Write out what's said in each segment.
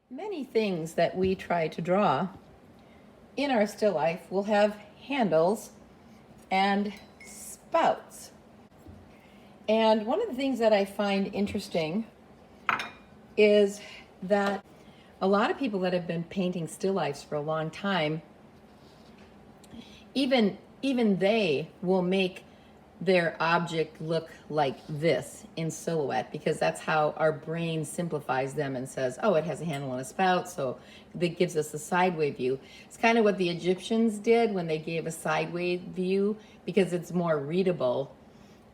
Many things that we try to draw in our still life will have handles and spouts. And one of the things that I find interesting is that a lot of people that have been painting still lifes for a long time, even they will make their object look like this in silhouette, because that's how our brain simplifies them and says, oh, it has a handle and a spout, so that gives us a sideways view. It's kind of what the Egyptians did when they gave a sideways view, because it's more readable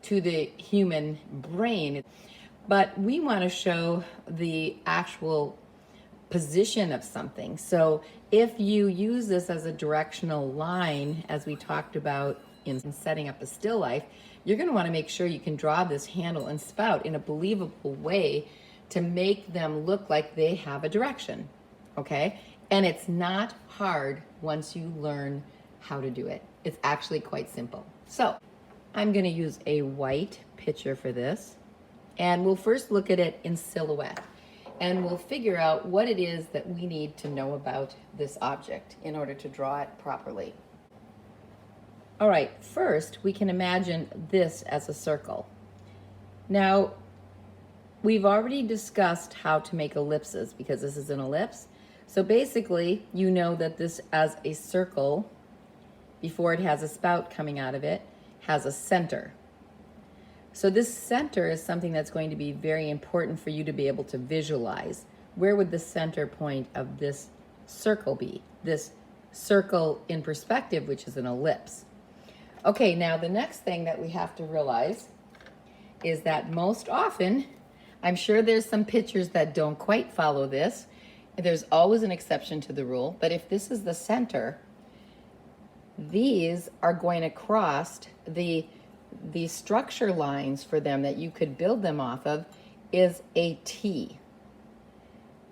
to the human brain. But we want to show the actual position of something. So if you use this as a directional line, as we talked about in setting up a still life, you're going to want to make sure you can draw this handle and spout in a believable way to make them look like they have a direction, okay? And it's not hard once you learn how to do it. It's actually quite simple. So I'm going to use a white picture for this, and we'll first look at it in silhouette, and we'll figure out what it is that we need to know about this object in order to draw it properly. All right, first we can imagine this as a circle. Now, we've already discussed how to make ellipses because this is an ellipse. So basically, you know that this as a circle, before it has a spout coming out of it, has a center. So this center is something that's going to be very important for you to be able to visualize. Where would the center point of this circle be? This circle in perspective, which is an ellipse. Okay, now the next thing that we have to realize is that most often, I'm sure there's some pictures that don't quite follow this. There's always an exception to the rule, but if this is the center, these are going to cross the structure lines for them that you could build them off of is a T.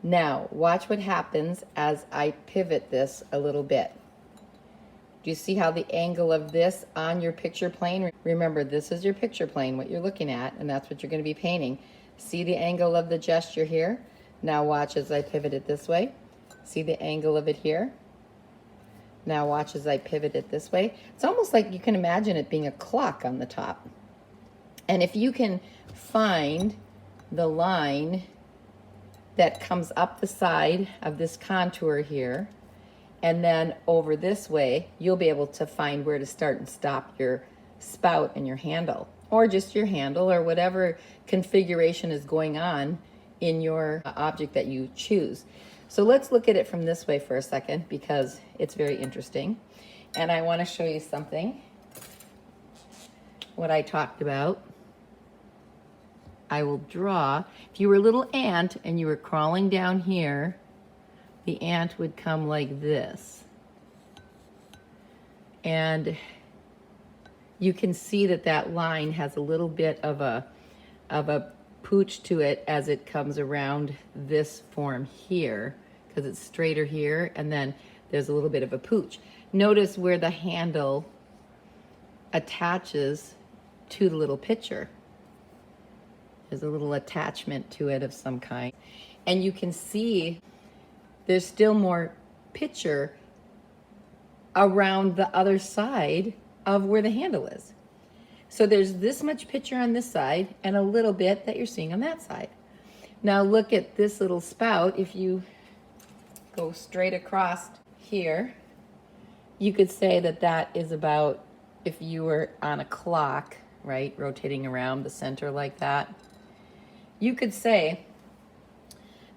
Now, watch what happens as I pivot this a little bit. Do you see how the angle of this on your picture plane? Remember, this is your picture plane, what you're looking at, and that's what you're going to be painting. See the angle of the gesture here? Now watch as I pivot it this way. See the angle of it here? Now watch as I pivot it this way. It's almost like you can imagine it being a clock on the top. And if you can find the line that comes up the side of this contour here, and then over this way, you'll be able to find where to start and stop your spout and your handle, or just your handle, or whatever configuration is going on in your object that you choose. So let's look at it from this way for a second, because it's very interesting. And I want to show you something, what I talked about. I will draw, if you were a little ant and you were crawling down here, the ant would come like this. And you can see that that line has a little bit of a pooch to it as it comes around this form here, because it's straighter here, and then there's a little bit of a pooch. Notice where the handle attaches to the little picture. There's a little attachment to it of some kind. And you can see there's still more picture around the other side of where the handle is. So there's this much picture on this side and a little bit that you're seeing on that side. Now look at this little spout. If you go straight across here, you could say that that is about, if you were on a clock, right, rotating around the center like that, you could say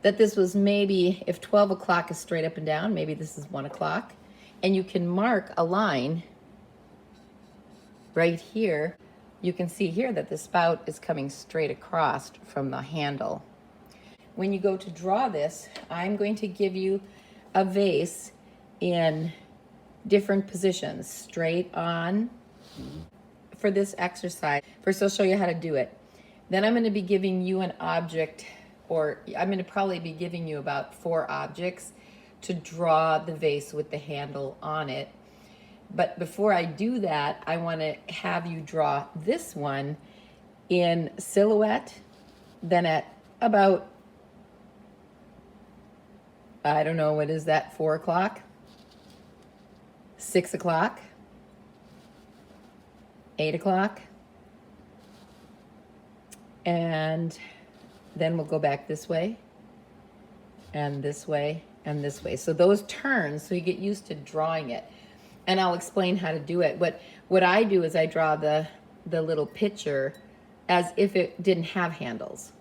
that this was maybe, if 12 o'clock is straight up and down, maybe this is 1 o'clock. And you can mark a line right here. You can see here that the spout is coming straight across from the handle. When you go to draw this, I'm going to give you a vase in different positions, straight on for this exercise. First, I'll show you how to do it. Then I'm going to be giving you an object, or I'm going to probably be giving you about 4 objects to draw the vase with the handle on it. But before I do that, I want to have you draw this one in silhouette, then at about I don't know, what is that, 4 o'clock? 6 o'clock? 8 o'clock? And then we'll go back this way, and this way, and this way. So those turns, so you get used to drawing it. And I'll explain how to do it. But what I do is I draw the little picture as if it didn't have handles.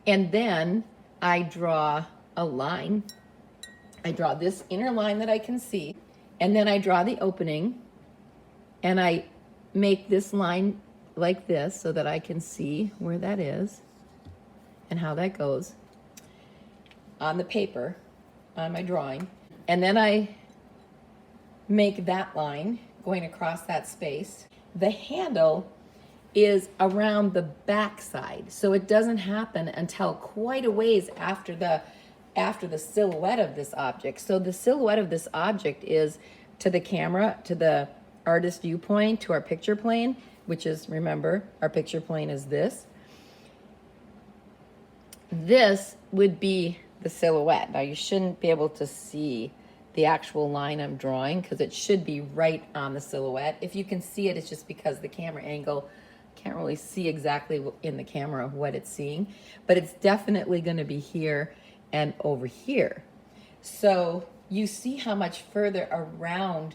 And then I draw a line. I draw this inner line that I can see, and then I draw the opening, and I make this line like this so that I can see where that is and how that goes on the paper, on my drawing. And then I make that line going across that space. The handle is around the back side, so it doesn't happen until quite a ways after the silhouette of this object. So the silhouette of this object is to the camera, to the artist viewpoint, to our picture plane, which is, remember, our picture plane is this. This would be the silhouette. Now you shouldn't be able to see the actual line I'm drawing because it should be right on the silhouette. If you can see it, it's just because the camera angle can't really see exactly in the camera what it's seeing, but it's definitely going to be here and over here. So you see how much further around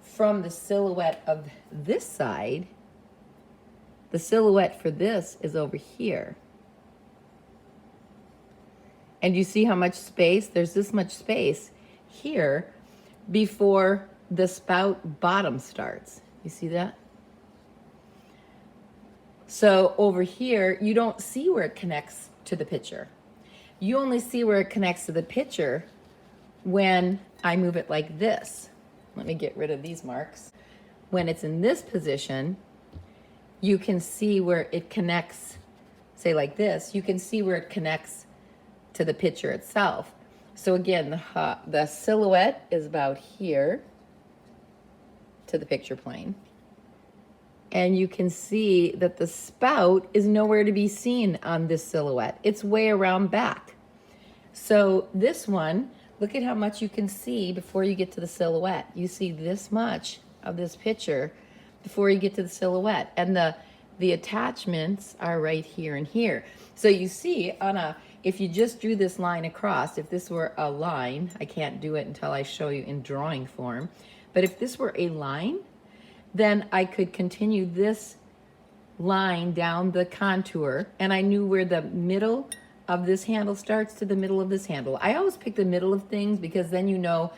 from the silhouette of this side, the silhouette for this is over here. And you see how much space, there's this much space here before the spout bottom starts. You see that? So over here, you don't see where it connects to the picture. You only see where it connects to the picture when I move it like this. Let me get rid of these marks. When it's in this position, you can see where it connects, say like this, you can see where it connects to the picture itself. So again, the silhouette is about here to the picture plane. And you can see that the spout is nowhere to be seen on this silhouette. It's way around back. So this one, look at how much you can see before you get to the silhouette. You see this much of this picture before you get to the silhouette. And the attachments are right here and here. So you see if you just drew this line across, if this were a line, I can't do it until I show you in drawing form, but if this were a line, then I could continue this line down the contour, and I knew where the middle of this handle starts to the middle of this handle. I always pick the middle of things because then you know,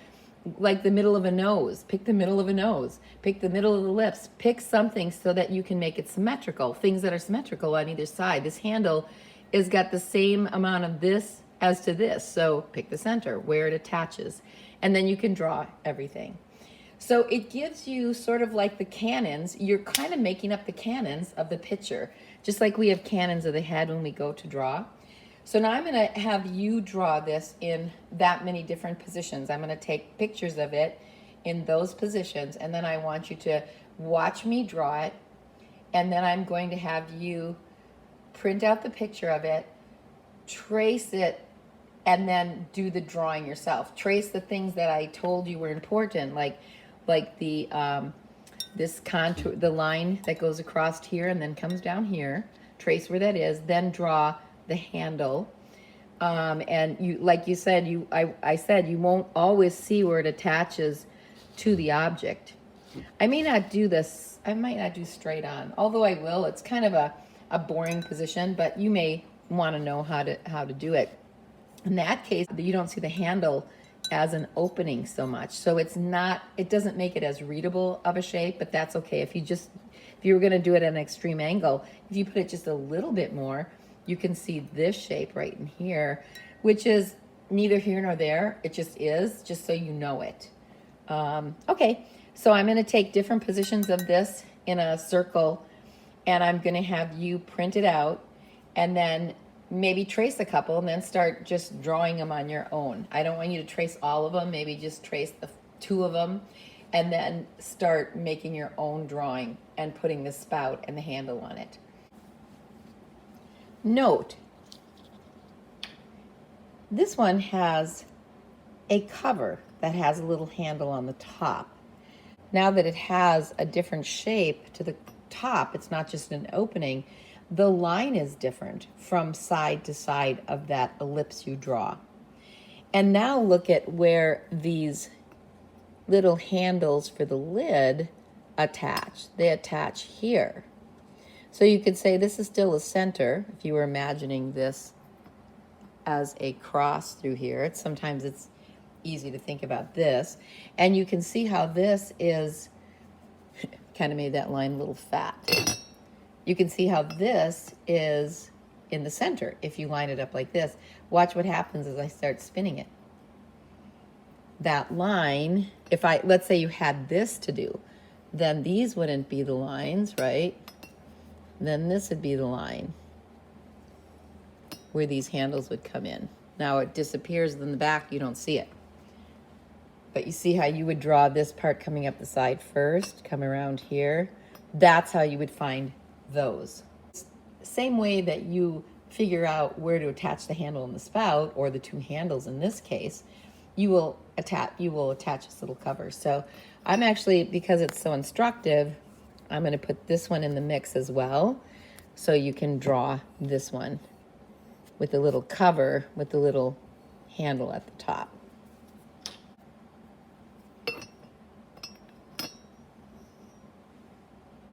like the middle of a nose, pick the middle of a nose, pick the middle of the lips, pick something so that you can make it symmetrical, things that are symmetrical on either side. This handle has got the same amount of this as to this, so pick the center, where it attaches, and then you can draw everything. So it gives you sort of like the cannons. You're kind of making up the cannons of the picture, just like we have cannons of the head when we go to draw. So now I'm going to have you draw this in that many different positions. I'm going to take pictures of it in those positions, and then I want you to watch me draw it, and then I'm going to have you print out the picture of it, trace it, and then do the drawing yourself. Trace the things that I told you were important, like the this contour, the line that goes across here and then comes down here. Trace where that is, then draw the handle. And you, like you said, I said you won't always see where it attaches to the object. I may not do this. I might not do straight on, although I will. It's kind of a boring position, but you may want to know how to do it. In that case, you don't see the handle as an opening so much, so it doesn't make it as readable of a shape, but that's okay. If you were going to do it at an extreme angle, if you put it just a little bit more, you can see this shape right in here, which is neither here nor there. It just is, just so you know it. Okay, so I'm going to take different positions of this in a circle, and I'm going to have you print it out, and then maybe trace a couple, and then start just drawing them on your own. I don't want you to trace all of them. Maybe just trace the 2 of them, and then start making your own drawing and putting the spout and the handle on it. Note, this one has a cover that has a little handle on the top. Now that it has a different shape to the top, it's not just an opening, the line is different from side to side of that ellipse you draw. And now look at where these little handles for the lid attach. They attach here. So you could say this is still a center if you were imagining this as a cross through here. Sometimes it's easy to think about this. And you can see how this is, kind of made that line a little fat. You can see how this is in the center if you line it up like this. Watch what happens as I start spinning it. That line, if let's say you had this to do, then these wouldn't be the lines, right? Then this would be the line where these handles would come in. Now it disappears in the back, you don't see it. But you see how you would draw this part coming up the side first, come around here. That's how you would find those. Same way that you figure out where to attach the handle and the spout, or the two handles in this case, you will attach this little cover. So I'm actually, because it's so instructive, I'm going to put this one in the mix as well, so you can draw this one with a little cover with the little handle at the top.